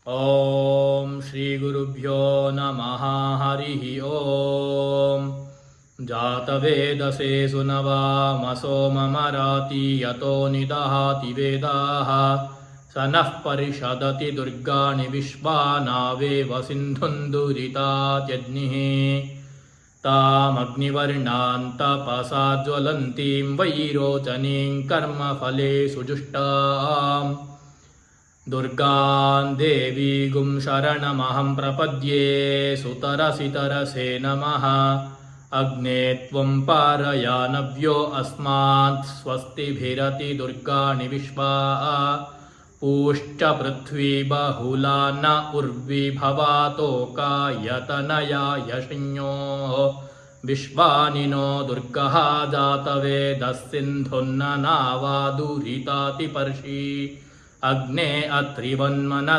ॐ श्रीगुरुभ्यो नमः। हरिः ॐ। जातवेदसे सुनवामसो ममराति यतो निदहाति वेदाः स नः परिषदति दुर्गाणि विश्वानावेव सिन्धुन्दुरितात्यग्निः तामग्निवर्णान्तपसा ज्वलन्तीं वैरोचनीं कर्मफलेषु जुष्टाम् दुर्गां देवीगुं शरणमहं प्रपद्ये सुतरसितरसे नमः। अग्ने त्वं पारयानव्यो अस्मात् स्वस्तिभिरति दुर्गाणि विश्वा पूश्च पृथ्वी बहुला न उर्वी भवातोकायतनया यशिन्योः विश्वानि नो दुर्गः जातवेदः सिन्धुन्ननावादुरितातिपर्षि अग्ने अत्रिवन्मनः